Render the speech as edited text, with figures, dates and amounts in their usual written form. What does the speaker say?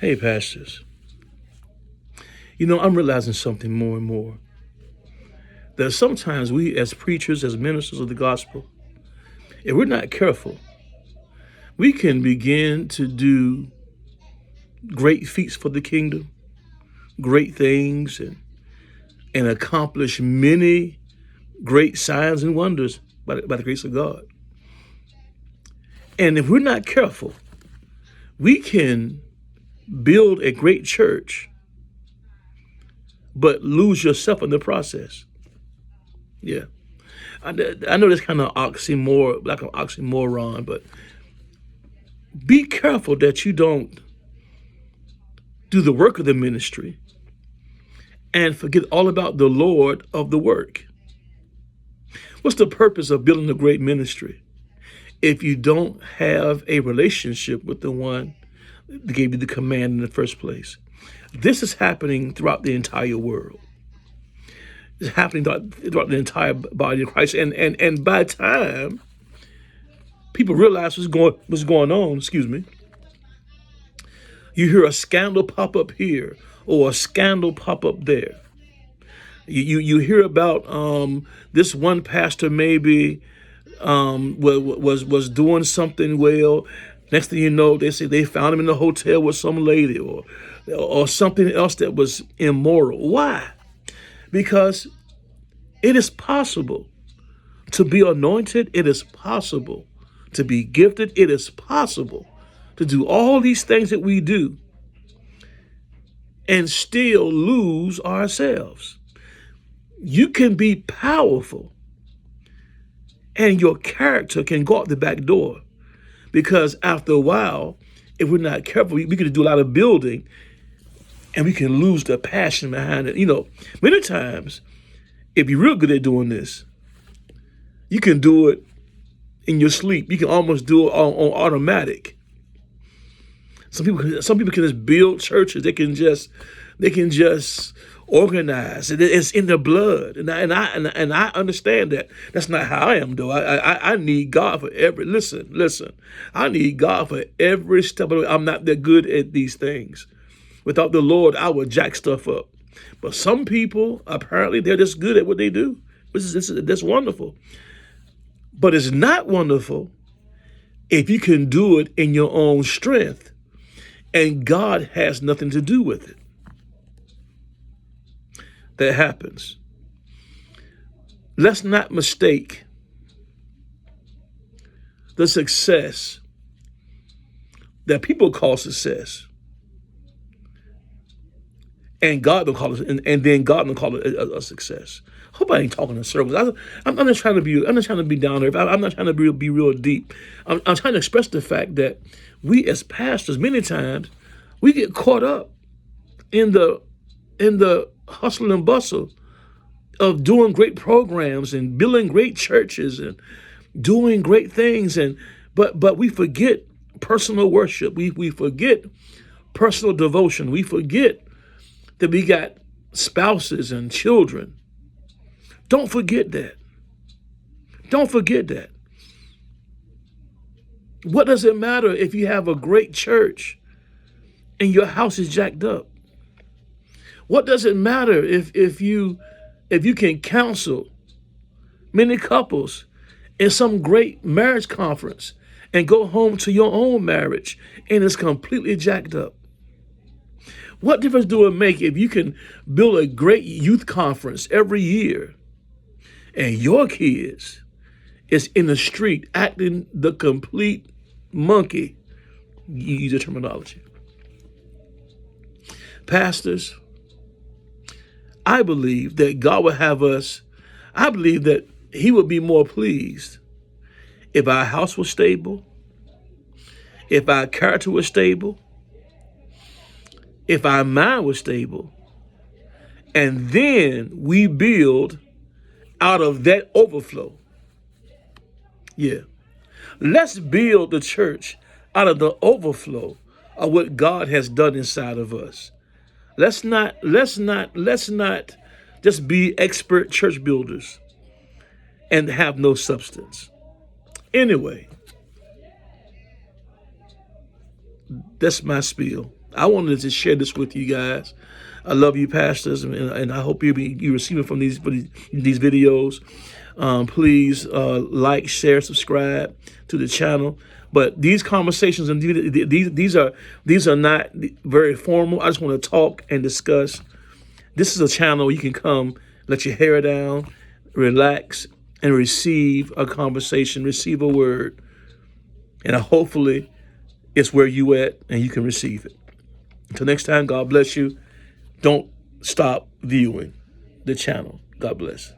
Hey, pastors. I'm realizing something more and more. That sometimes we, as preachers, as ministers of the gospel, if we're not careful, we can begin to do great feats for the kingdom, great things, and accomplish many great signs and wonders by the grace of God. And if we're not careful, we can build a great church, but lose yourself in the process. Yeah. I know that's kind of oxymoron, like an oxymoron, but be careful that you don't do the work of the ministry and forget all about the Lord of the work. What's the purpose of building a great ministry if you don't have a relationship with the one that gave you the command in the first place? This is happening throughout the entire world. It's happening throughout the entire body of Christ. And by the time people realize what's going on, you hear a scandal pop up here or a scandal pop up there. You hear about this one pastor maybe was doing something well. Next thing you know, they say they found him in the hotel with some lady or something else that was immoral. Why? Because it is possible to be anointed. It is possible to be gifted. It is possible to do all these things that we do and still lose ourselves. You can be powerful and your character can go out the back door, because after a while, if we're not careful, we can do a lot of building and we can lose the passion behind it. Many times, if you're real good at doing this, you can do it in your sleep. You can almost do it on automatic. Some people can just build churches. They can just organize. It's in their blood, and I understand that. That's not how I am, though. I need God for every listen. I need God for every step of the way. I'm not that good at these things. Without the Lord, I would jack stuff up. But some people, apparently, they're just good at what they do. That's wonderful. But it's not wonderful if you can do it in your own strength and God has nothing to do with it. That happens. Let's not mistake the success that people call success, and God will call it, and then God will call it a success. Hope I ain't talking in circles. I'm not trying to be down there. I'm not trying to be real deep. I'm trying to express the fact that we as pastors, many times, we get caught up in the hustle and bustle of doing great programs and building great churches and doing great things, but we forget personal worship. We forget personal devotion. We forget that we got spouses and children. Don't forget that. Don't forget that. What does it matter if you have a great church and your house is jacked up? What does it matter if you can counsel many couples in some great marriage conference and go home to your own marriage and it's completely jacked up? What difference do it make if you can build a great youth conference every year and your kids is in the street acting the complete monkey? You use the terminology. Pastors, I believe that God would have us, I believe that He would be more pleased if our house was stable, if our character was stable, if our mind was stable, and then we build out of that overflow. Yeah. Let's build the church out of the overflow of what God has done inside of us. Let's not just be expert church builders and have no substance. Anyway, that's my spiel. I wanted to share this with you guys. I love you, pastors, and I hope you receive it from these videos. Please like, share, subscribe to the channel. But these conversations and these are not very formal. I just want to talk and discuss. This is a channel where you can come, let your hair down, relax, and receive a conversation, receive a word, and hopefully it's where you at and you can receive it. Until next time, God bless you. Don't stop viewing the channel. God bless.